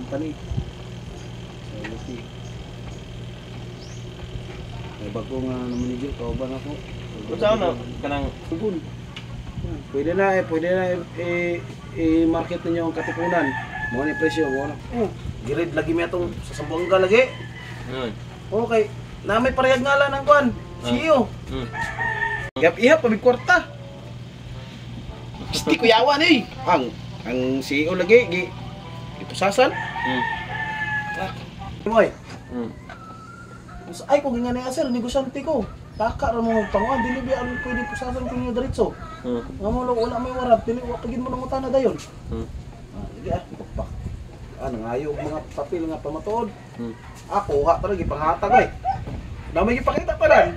company. So, lucky. May bago nga naman medyo, kauban ako. Kung saan na, kanang Tugol. Pwede na i-market ninyo ang katipunan. Mo ni presyo mo na. Girid lagi mi atong sa Sambuanga lagi. Okay. Na may parehag nga lang ng kuan. CEO. Ihap pa kwarta. Gusti ko yawan eh. Ang CEO lagi ipusasan. Moy. Ay ko gingan ni sir, negosyante ko. Taka ra mo panguan dili biyan pwede pusasan ko niyo diretso. Nga mo wala may warap dili wa kagin mo nang utana dayon. Sige pakpak. Ngayo mga papel nga pamatuod. Ako ha talaga ipanghatag eh. Dami gipakita pa ran.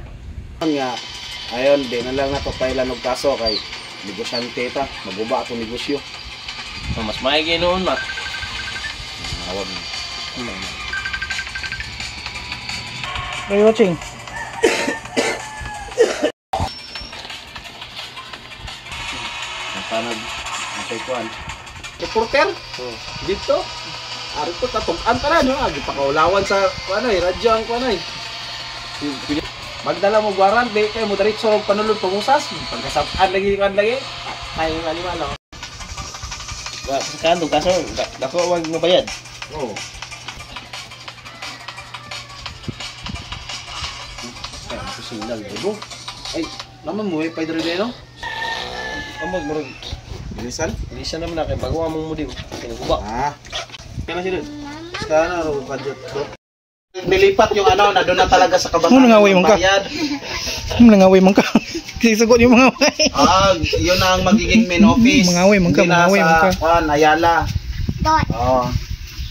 Nga ayon di na lang napapailan og kaso kay negosyante ta, maguba ato negosyo. mas maigi noon na. Awag. Are you watching? Natanag ang kuan. Reporter? Dito? Ari ko tatug-an pa na, no? Gipakaulawan sa kuan ay radyo ang kuan ay. Magdala mo warrant, di kayo mo diretso panulod pamusas. Pagkasapan lagi kan lagi. Ay lima lang. Kanto kaso dako wag mabayad. Oo. Ay, signal dito. Ay, naman mo ay Pedro Deno. Amog murag Bilisan? bilisan naman na kay bago among mo din. Kinaguba. Kailan sila? Sana ro budget do. Nilipat yung na doon na talaga sa Kabataang. Mo nangaway man ka. Mo nangaway man ka. Sisugot yung mga way. Yun ang magiging main office. Mangaway man ka, mangaway man ka. Ayala.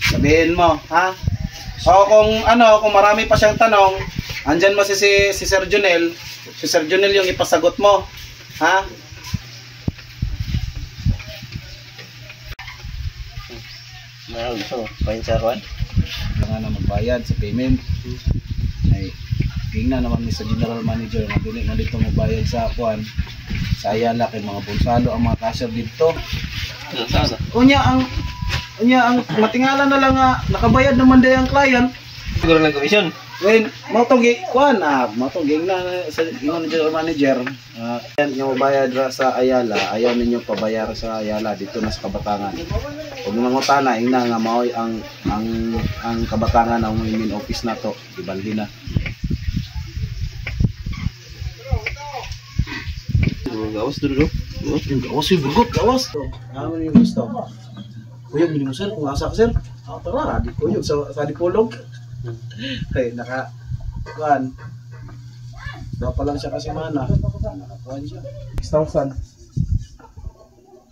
Sabihin mo, ha? Kung marami pa siyang tanong, andyan mo si Sir Junel. Si Sir Junel yung ipasagot mo. Ha? Pahin sa kuan. Kailangan na magbayad sa payment. Ay, tingnan naman ni sa general manager na dili na dito magbayad sa kuan. Sa Ayala kay mga bulsalo ang mga cashier dito. Sana. Unya ang matingala na lang nga nakabayad naman day ang client. Siguro lang commission. When motong kuan motong na sa ingon ni general manager, yan yung mabayad ra sa Ayala, ayaw ninyo pabayar sa Ayala dito na sa Kabatangan. Kung mangutana ina nga maoy ang Kabatangan ang main office nato, ibalhin na. Gawas dulu. Gawas yung burgot, gawas to. Ano yung gusto? Kuya, bili mo sir, kung asa ka sir. Tara, di kuya, sa dipolog. Hey, kuan. Daw pa lang siya kasi mana. Nakakuan siya. 6,000.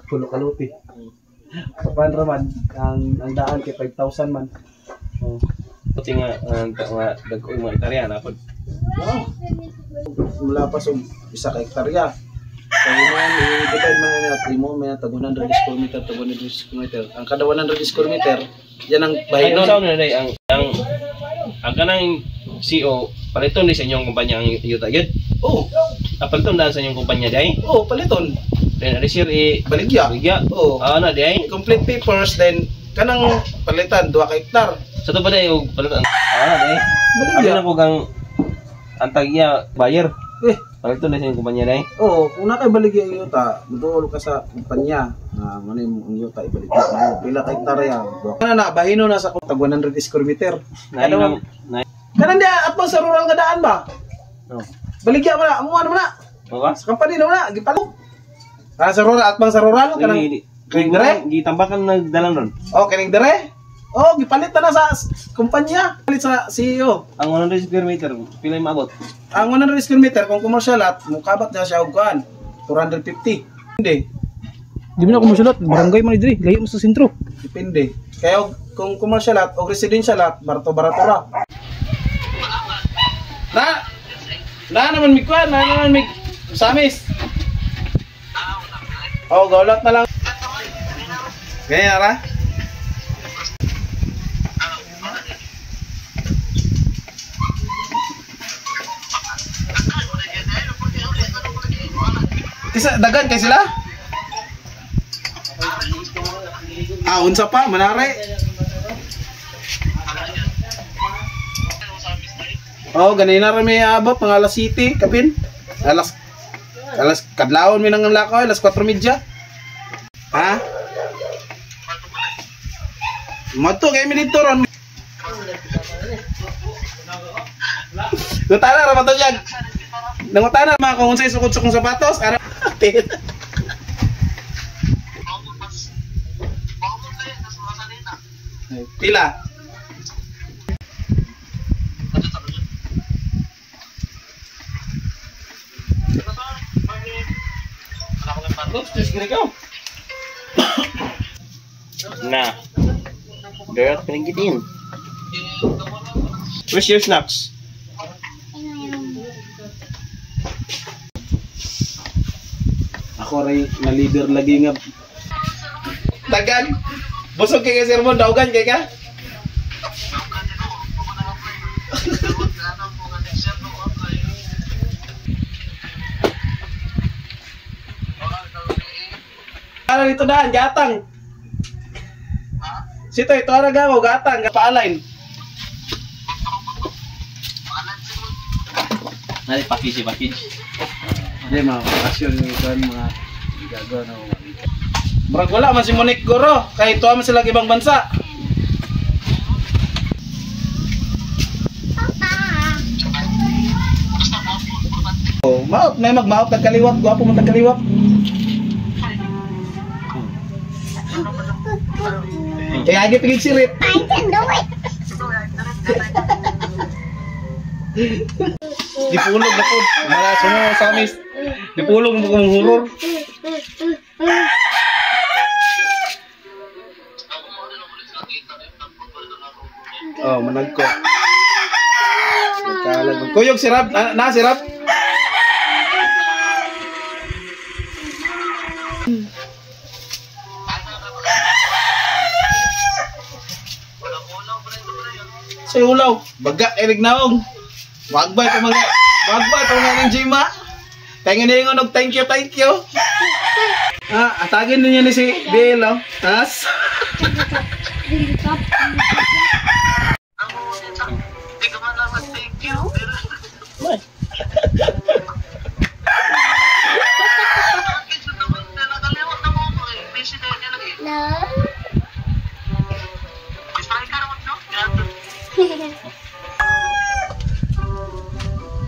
Pulo kaluti. Kapan raman, ang daan kay 5,000 man. Pati nga dagko yung mga itarya na po. Mula pa sa isa ka hektarya. Kaya naman, i-divide man na natin mo, may tag 100 square meter, tag 100 square meter. Ang kada 100 square meter, yan ang Ay, bahay ano na day ang kanang CEO paliton din sa inyong kumpanya ang yuta gyud. Oo. Paliton daan sa inyong kumpanya day. Oo, paliton. Then adisir Baligya. Oo. Na day. Complete papers, then kanang palitan, 2 ka hektar. Sa to ba day og paliton? Day. Baligya. Ano ko gang antagya buyer. Paliton din sa inyong kumpanya day. Oo, kung nakay baligya ang yuta, mutuol ka sa kumpanya. Ano yung yuta ibaligya mo. Pila ka hektar yan. Kana na, bahino na sa tag 100 square meter. Kanan dia at sa rural nga daan ba? No. Baligya mo na, amuan mo na. Okay? Sa company na mo na, gipalo. Sa rural, at bang sa rural, kanang dire? Gitambakan nagdalan ron. Kaning dire? Gipalit na sa kumpanya. Palit sa CEO. Ang 100 square meter, pila yung maabot? Ang 100 square meter, kung commercial at, mukabat na siya og kuan, 450. Hindi. Di mo na kumusulat, barangay man diri, layo mo sa sentro. Depende. Kaya kung commercial at o residential at, barato-barato ra. Na naman mig kuan, na naman mig samis. Gaulat na lang. Ganyan ra. Kisa dagan kay sila? Unsa pa manare? Oh, ganina ra may abot mga alas 7 kapin. Alas kadlawon mi nang lakaw alas 4:30. Ha? Mato kay mi dito ron. Gutana ra mato diyan. Nangutana mga kung unsay sukod-sukong sapatos, ara. Pila? Nah. Girl, pinagitin. Where's your snacks? Ako ray na leader lagi nga. Dagan. Busog kay Sir Mon, daugan kay ka? Ano dito daan, gatang. Sito ito ara gawo gatang, paalign. Nari package. Hindi mga bakasyon ni kan mga gagawa na mga. Murag wala man si Monique Goro, kay tuwa man sila ibang bansa. Oh, maot na magmaot tagkaliwat, gwapo man tagkaliwat. Kaya agi pigig sirit. I can do it. Dipulog na po. Mga sumo sa amis. Dipulog mo kung horror. Oh, manag ko. Nagkalag. Kuyog sirap. Na sirap. Say ulaw. Baga erig naong. Magbay pa mga Jima. Tingin niyo ng thank you. Atagin niyo ni si Belo. Tas.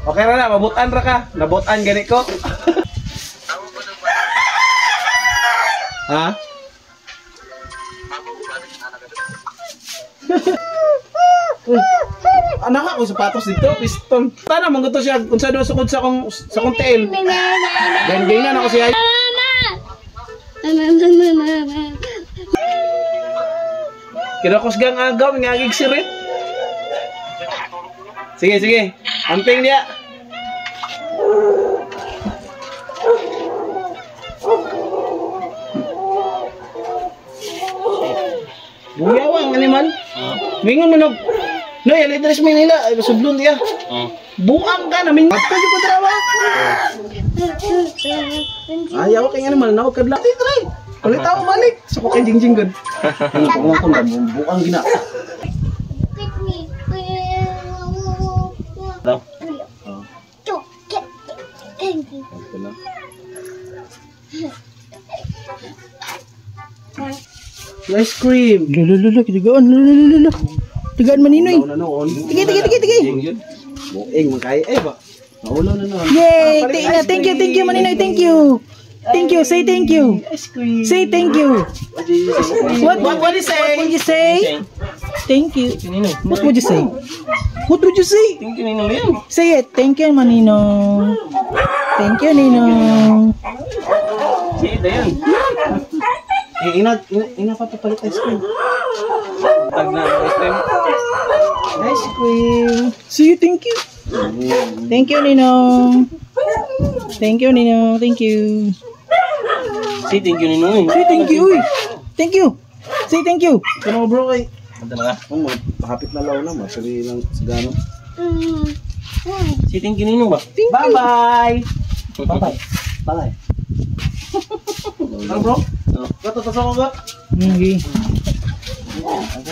Okay ra na, mabutan ra ka. Nabutan gani ko. Ha? Anak ako sapatos dito, piston. Tana man to siya unsa do sukod sa kong tail. Ganyan na ako siya. Kinakos gang agaw ngagig sirit. Sige. Amping dia. Buyawang animal. Mingon man og. No, ya letres Manila, sublon dia. Buang ka namin. Ato jud ko trawa. Ayaw kay animal na kadlaw. Try. Ulit ako balik. Suko kay jingjing gud. Kung buang gina. Ice cream. Lolo, kidigaan. Lolo. Tigaan maninoy. Tige. Bueng makay ba. Naulo na noon. Yay! Thank you maninoy. Thank you. Say thank you. Say thank you. What would you say? Thank you. What would you say? Thank you ninong yan. Say it. Thank you, Manino. Thank you, Nino. Sige, dayan. Ina papapalit ice cream. Tag na ice cream. Ice cream. See you, thank you. Thank you, Nino. Thank you. Sige, thank you ninong. Say thank you, uy. Thank you. Say thank you. Kano bro kay. Manda na ka. Hapit na law na, masali lang sagano. Sige, thank you ninong ba? Bye. Ano bro? Gato sa ko gat. Okay. Ang